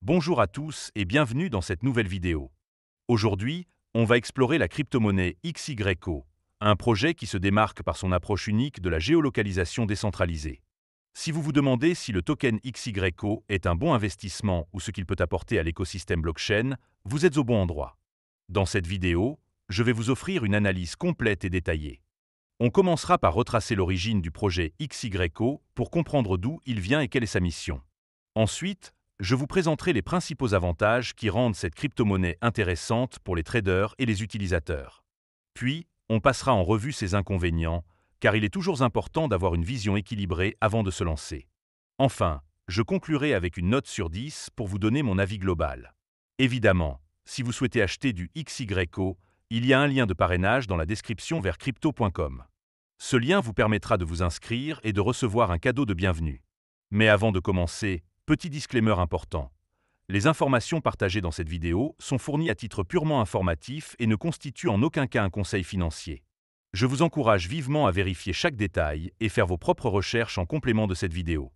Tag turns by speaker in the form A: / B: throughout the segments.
A: Bonjour à tous et bienvenue dans cette nouvelle vidéo. Aujourd'hui, on va explorer la crypto-monnaie XYCO, un projet qui se démarque par son approche unique de la géolocalisation décentralisée. Si vous vous demandez si le token XYCO est un bon investissement ou ce qu'il peut apporter à l'écosystème blockchain, vous êtes au bon endroit. Dans cette vidéo, je vais vous offrir une analyse complète et détaillée. On commencera par retracer l'origine du projet XYCO pour comprendre d'où il vient et quelle est sa mission. Ensuite, je vous présenterai les principaux avantages qui rendent cette crypto-monnaie intéressante pour les traders et les utilisateurs. Puis, on passera en revue ses inconvénients, car il est toujours important d'avoir une vision équilibrée avant de se lancer. Enfin, je conclurai avec une note sur 10 pour vous donner mon avis global. Évidemment, si vous souhaitez acheter du XYCO, il y a un lien de parrainage dans la description vers crypto.com. Ce lien vous permettra de vous inscrire et de recevoir un cadeau de bienvenue. Mais avant de commencer, petit disclaimer important. Les informations partagées dans cette vidéo sont fournies à titre purement informatif et ne constituent en aucun cas un conseil financier. Je vous encourage vivement à vérifier chaque détail et faire vos propres recherches en complément de cette vidéo.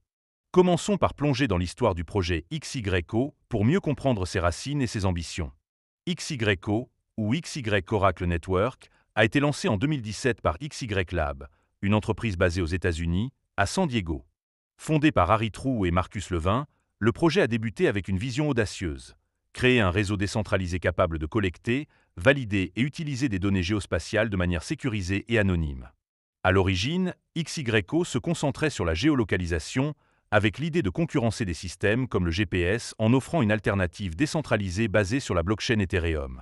A: Commençons par plonger dans l'histoire du projet XYCO pour mieux comprendre ses racines et ses ambitions. XYCO, ou XY Oracle Network, a été lancé en 2017 par XYLab, une entreprise basée aux États-Unis, à San Diego. Fondé par Harry True et Marcus Levin, le projet a débuté avec une vision audacieuse: créer un réseau décentralisé capable de collecter, valider et utiliser des données géospatiales de manière sécurisée et anonyme. À l'origine, XYCO se concentrait sur la géolocalisation, avec l'idée de concurrencer des systèmes comme le GPS en offrant une alternative décentralisée basée sur la blockchain Ethereum.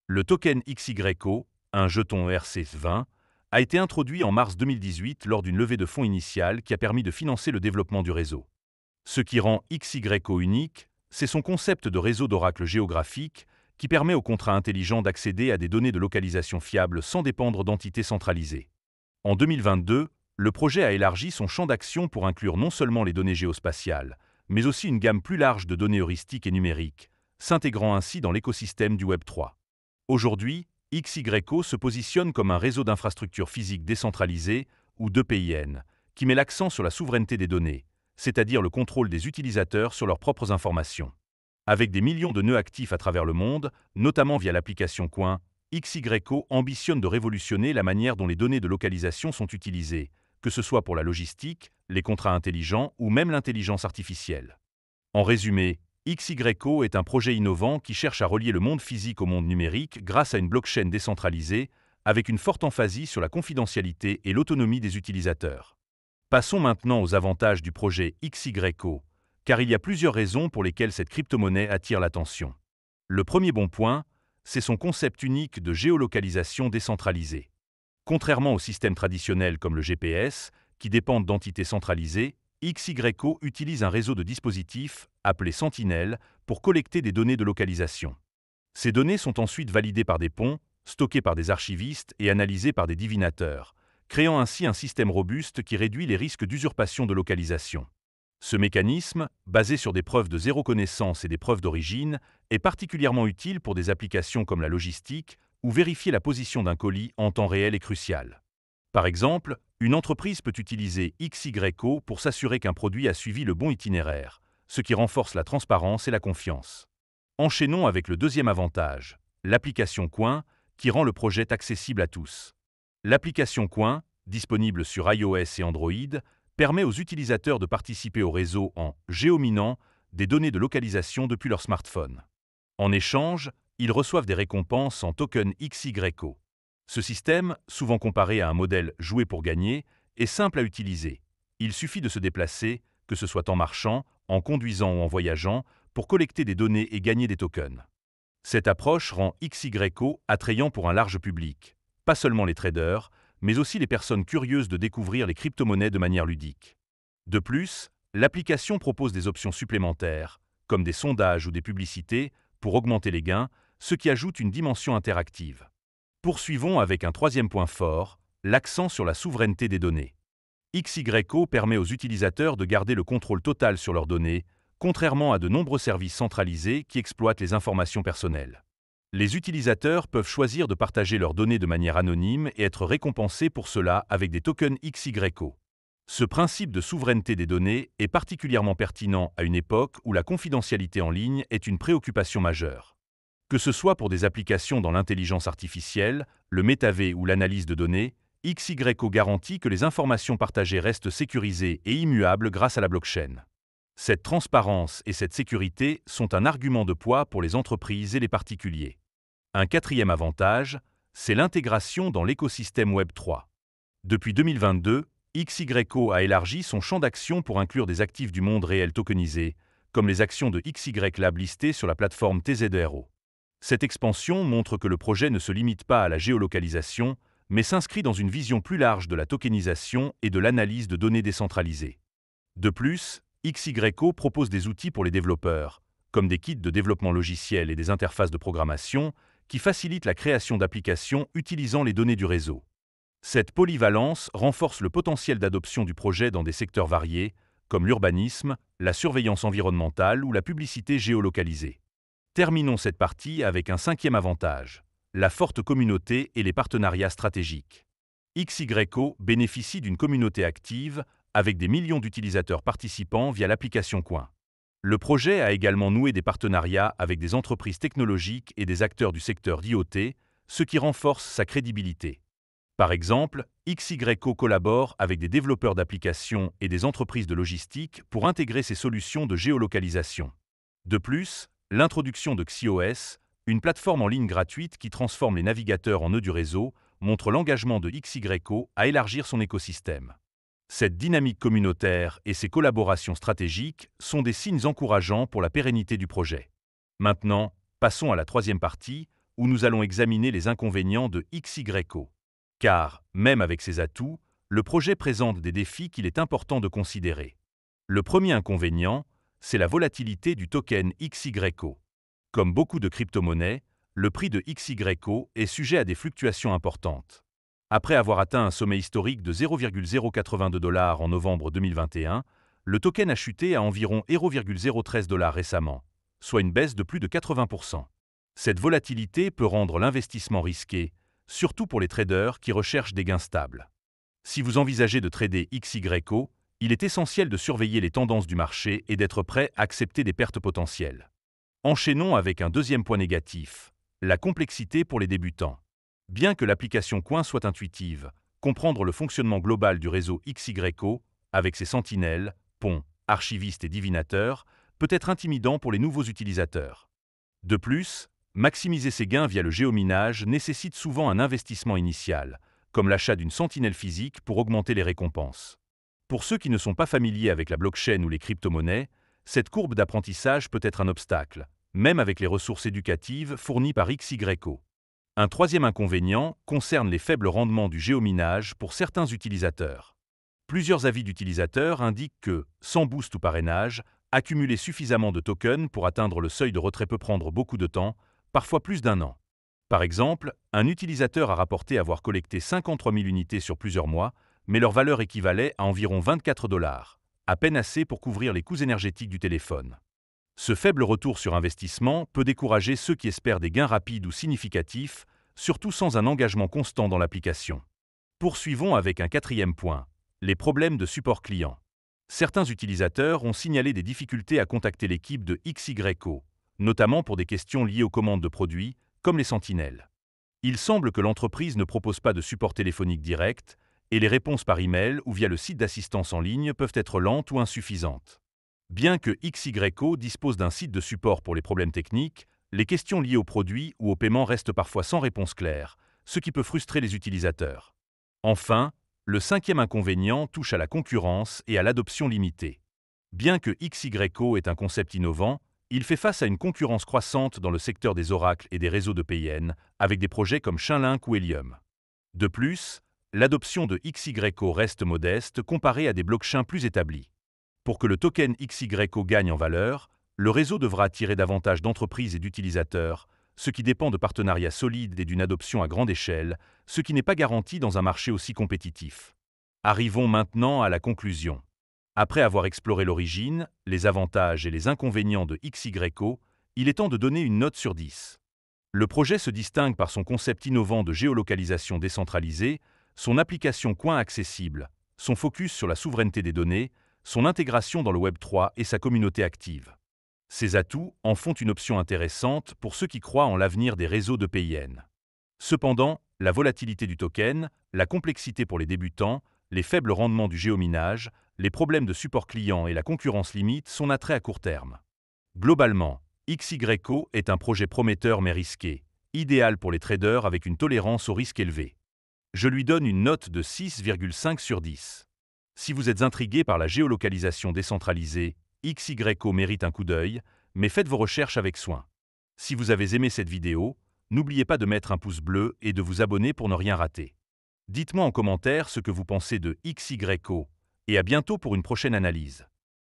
A: Le token XYCO, un jeton ERC20, a été introduit en mars 2018 lors d'une levée de fonds initiale qui a permis de financer le développement du réseau. Ce qui rend XYCO unique, c'est son concept de réseau d'oracle géographique qui permet aux contrats intelligents d'accéder à des données de localisation fiables sans dépendre d'entités centralisées. En 2022, le projet a élargi son champ d'action pour inclure non seulement les données géospatiales, mais aussi une gamme plus large de données heuristiques et numériques, s'intégrant ainsi dans l'écosystème du Web3. Aujourd'hui, XYCO se positionne comme un réseau d'infrastructures physiques décentralisées, ou DPIN, qui met l'accent sur la souveraineté des données, c'est-à-dire le contrôle des utilisateurs sur leurs propres informations. Avec des millions de nœuds actifs à travers le monde, notamment via l'application Coin, XYCO ambitionne de révolutionner la manière dont les données de localisation sont utilisées, que ce soit pour la logistique, les contrats intelligents ou même l'intelligence artificielle. En résumé, XYCO est un projet innovant qui cherche à relier le monde physique au monde numérique grâce à une blockchain décentralisée, avec une forte emphasis sur la confidentialité et l'autonomie des utilisateurs. Passons maintenant aux avantages du projet XYCO, car il y a plusieurs raisons pour lesquelles cette crypto-monnaie attire l'attention. Le premier bon point, c'est son concept unique de géolocalisation décentralisée. Contrairement aux systèmes traditionnels comme le GPS, qui dépendent d'entités centralisées, XYCO utilise un réseau de dispositifs, appelé Sentinel, pour collecter des données de localisation. Ces données sont ensuite validées par des ponts, stockées par des archivistes et analysées par des divinateurs, créant ainsi un système robuste qui réduit les risques d'usurpation de localisation. Ce mécanisme, basé sur des preuves de zéro connaissance et des preuves d'origine, est particulièrement utile pour des applications comme la logistique, où vérifier la position d'un colis en temps réel est crucial. Par exemple, une entreprise peut utiliser XYCO pour s'assurer qu'un produit a suivi le bon itinéraire, ce qui renforce la transparence et la confiance. Enchaînons avec le deuxième avantage, l'application Coin, qui rend le projet accessible à tous. L'application Coin, disponible sur iOS et Android, permet aux utilisateurs de participer au réseau en géominant des données de localisation depuis leur smartphone. En échange, ils reçoivent des récompenses en token XYCO. Ce système, souvent comparé à un modèle joué pour gagner, est simple à utiliser. Il suffit de se déplacer, que ce soit en marchant, en conduisant ou en voyageant, pour collecter des données et gagner des tokens. Cette approche rend XYCO attrayant pour un large public, pas seulement les traders, mais aussi les personnes curieuses de découvrir les crypto-monnaies de manière ludique. De plus, l'application propose des options supplémentaires, comme des sondages ou des publicités, pour augmenter les gains, ce qui ajoute une dimension interactive. Poursuivons avec un troisième point fort, l'accent sur la souveraineté des données. XYCO permet aux utilisateurs de garder le contrôle total sur leurs données, contrairement à de nombreux services centralisés qui exploitent les informations personnelles. Les utilisateurs peuvent choisir de partager leurs données de manière anonyme et être récompensés pour cela avec des tokens XYCO. Ce principe de souveraineté des données est particulièrement pertinent à une époque où la confidentialité en ligne est une préoccupation majeure. Que ce soit pour des applications dans l'intelligence artificielle, le métavers ou l'analyse de données, XYO garantit que les informations partagées restent sécurisées et immuables grâce à la blockchain. Cette transparence et cette sécurité sont un argument de poids pour les entreprises et les particuliers. Un quatrième avantage, c'est l'intégration dans l'écosystème Web3. Depuis 2022, XYO a élargi son champ d'action pour inclure des actifs du monde réel tokenisés, comme les actions de XYLab listées sur la plateforme TZERO. Cette expansion montre que le projet ne se limite pas à la géolocalisation, mais s'inscrit dans une vision plus large de la tokenisation et de l'analyse de données décentralisées. De plus, XYO propose des outils pour les développeurs, comme des kits de développement logiciel et des interfaces de programmation, qui facilitent la création d'applications utilisant les données du réseau. Cette polyvalence renforce le potentiel d'adoption du projet dans des secteurs variés, comme l'urbanisme, la surveillance environnementale ou la publicité géolocalisée. Terminons cette partie avec un cinquième avantage, la forte communauté et les partenariats stratégiques. XYO bénéficie d'une communauté active avec des millions d'utilisateurs participants via l'application Coin. Le projet a également noué des partenariats avec des entreprises technologiques et des acteurs du secteur d'IoT, ce qui renforce sa crédibilité. Par exemple, XYO collabore avec des développeurs d'applications et des entreprises de logistique pour intégrer ses solutions de géolocalisation. De plus, l'introduction de XIOS, une plateforme en ligne gratuite qui transforme les navigateurs en nœuds du réseau, montre l'engagement de XYO à élargir son écosystème. Cette dynamique communautaire et ces collaborations stratégiques sont des signes encourageants pour la pérennité du projet. Maintenant, passons à la troisième partie, où nous allons examiner les inconvénients de XYO. Car, même avec ses atouts, le projet présente des défis qu'il est important de considérer. Le premier inconvénient, c'est la volatilité du token XYO. Comme beaucoup de crypto-monnaies, le prix de XYO est sujet à des fluctuations importantes. Après avoir atteint un sommet historique de 0,082 $ en novembre 2021, le token a chuté à environ 0,013 $ récemment, soit une baisse de plus de 80%. Cette volatilité peut rendre l'investissement risqué, surtout pour les traders qui recherchent des gains stables. Si vous envisagez de trader XYO, il est essentiel de surveiller les tendances du marché et d'être prêt à accepter des pertes potentielles. Enchaînons avec un deuxième point négatif, la complexité pour les débutants. Bien que l'application Coin soit intuitive, comprendre le fonctionnement global du réseau XYO, avec ses sentinelles, ponts, archivistes et divinateurs, peut être intimidant pour les nouveaux utilisateurs. De plus, maximiser ses gains via le géominage nécessite souvent un investissement initial, comme l'achat d'une sentinelle physique pour augmenter les récompenses. Pour ceux qui ne sont pas familiers avec la blockchain ou les crypto-monnaies, cette courbe d'apprentissage peut être un obstacle, même avec les ressources éducatives fournies par XYO. Un troisième inconvénient concerne les faibles rendements du géominage pour certains utilisateurs. Plusieurs avis d'utilisateurs indiquent que, sans boost ou parrainage, accumuler suffisamment de tokens pour atteindre le seuil de retrait peut prendre beaucoup de temps, parfois plus d'un an. Par exemple, un utilisateur a rapporté avoir collecté 53 000 unités sur plusieurs mois, mais leur valeur équivalait à environ 24 $, à peine assez pour couvrir les coûts énergétiques du téléphone. Ce faible retour sur investissement peut décourager ceux qui espèrent des gains rapides ou significatifs, surtout sans un engagement constant dans l'application. Poursuivons avec un quatrième point, les problèmes de support client. Certains utilisateurs ont signalé des difficultés à contacter l'équipe de XYO, notamment pour des questions liées aux commandes de produits, comme les sentinelles. Il semble que l'entreprise ne propose pas de support téléphonique direct, et les réponses par email ou via le site d'assistance en ligne peuvent être lentes ou insuffisantes. Bien que XYO dispose d'un site de support pour les problèmes techniques, les questions liées aux produits ou au paiement restent parfois sans réponse claire, ce qui peut frustrer les utilisateurs. Enfin, le cinquième inconvénient touche à la concurrence et à l'adoption limitée. Bien que XYO est un concept innovant, il fait face à une concurrence croissante dans le secteur des oracles et des réseaux de PIN, avec des projets comme Chainlink ou Helium. De plus, l'adoption de XYO reste modeste comparée à des blockchains plus établis. Pour que le token XYO gagne en valeur, le réseau devra attirer davantage d'entreprises et d'utilisateurs, ce qui dépend de partenariats solides et d'une adoption à grande échelle, ce qui n'est pas garanti dans un marché aussi compétitif. Arrivons maintenant à la conclusion. Après avoir exploré l'origine, les avantages et les inconvénients de XYO, il est temps de donner une note sur 10. Le projet se distingue par son concept innovant de géolocalisation décentralisée, son application Coin accessible, son focus sur la souveraineté des données, son intégration dans le Web3 et sa communauté active. Ces atouts en font une option intéressante pour ceux qui croient en l'avenir des réseaux de PIN. Cependant, la volatilité du token, la complexité pour les débutants, les faibles rendements du géominage, les problèmes de support client et la concurrence limite sont attraits à court terme. Globalement, XYCO est un projet prometteur mais risqué, idéal pour les traders avec une tolérance au risque élevé. Je lui donne une note de 6,5 sur 10. Si vous êtes intrigué par la géolocalisation décentralisée, XYCO mérite un coup d'œil, mais faites vos recherches avec soin. Si vous avez aimé cette vidéo, n'oubliez pas de mettre un pouce bleu et de vous abonner pour ne rien rater. Dites-moi en commentaire ce que vous pensez de XYCO, et à bientôt pour une prochaine analyse.